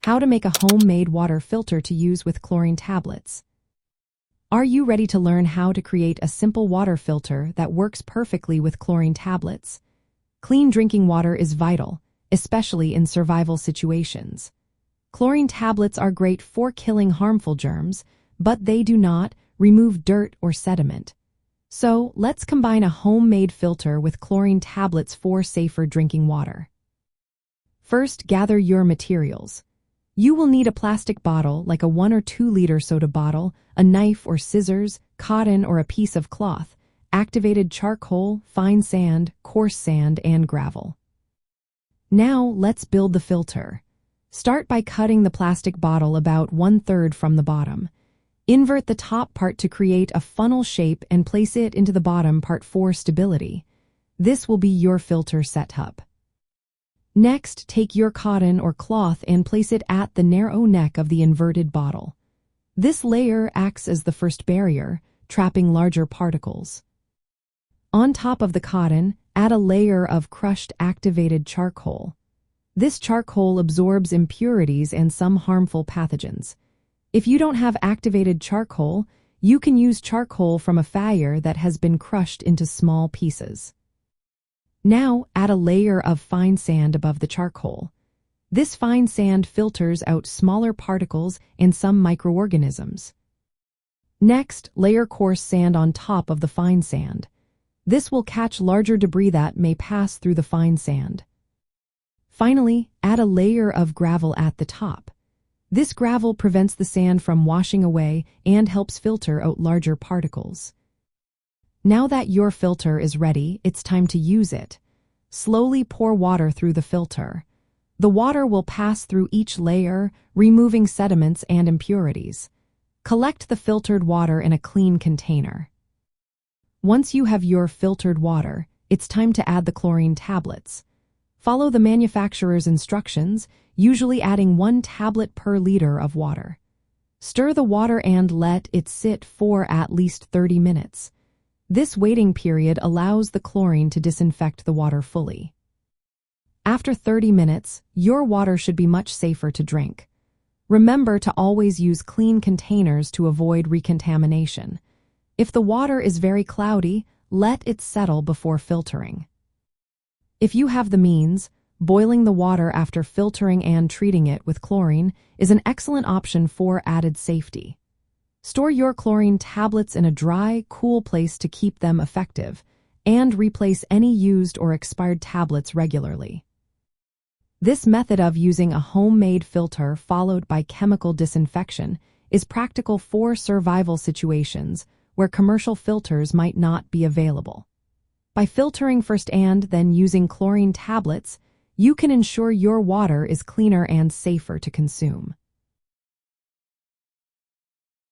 How to make a homemade water filter to use with chlorine tablets. Are you ready to learn how to create a simple water filter that works perfectly with chlorine tablets? Clean drinking water is vital, especially in survival situations. Chlorine tablets are great for killing harmful germs, but they do not remove dirt or sediment. So, let's combine a homemade filter with chlorine tablets for safer drinking water. First, gather your materials. You will need a plastic bottle like a 1 or 2 liter soda bottle, a knife or scissors, cotton or a piece of cloth, activated charcoal, fine sand, coarse sand, and gravel. Now, let's build the filter. Start by cutting the plastic bottle about 1/3 from the bottom. Invert the top part to create a funnel shape and place it into the bottom part for stability. This will be your filter setup. Next, take your cotton or cloth and place it at the narrow neck of the inverted bottle. This layer acts as the first barrier, trapping larger particles. On top of the cotton, add a layer of crushed activated charcoal. This charcoal absorbs impurities and some harmful pathogens. If you don't have activated charcoal, you can use charcoal from a fire that has been crushed into small pieces. Now, add a layer of fine sand above the charcoal. This fine sand filters out smaller particles and some microorganisms. Next, layer coarse sand on top of the fine sand. This will catch larger debris that may pass through the fine sand. Finally, add a layer of gravel at the top. This gravel prevents the sand from washing away and helps filter out larger particles. Now that your filter is ready, it's time to use it. Slowly pour water through the filter. The water will pass through each layer, removing sediments and impurities. Collect the filtered water in a clean container. Once you have your filtered water, it's time to add the chlorine tablets. Follow the manufacturer's instructions, usually adding 1 tablet per liter of water. Stir the water and let it sit for at least 30 minutes. This waiting period allows the chlorine to disinfect the water fully. After 30 minutes, your water should be much safer to drink. Remember to always use clean containers to avoid recontamination. If the water is very cloudy, let it settle before filtering. If you have the means, boiling the water after filtering and treating it with chlorine is an excellent option for added safety. Store your chlorine tablets in a dry, cool place to keep them effective, and replace any used or expired tablets regularly. This method of using a homemade filter followed by chemical disinfection is practical for survival situations where commercial filters might not be available. By filtering first and then using chlorine tablets, you can ensure your water is cleaner and safer to consume.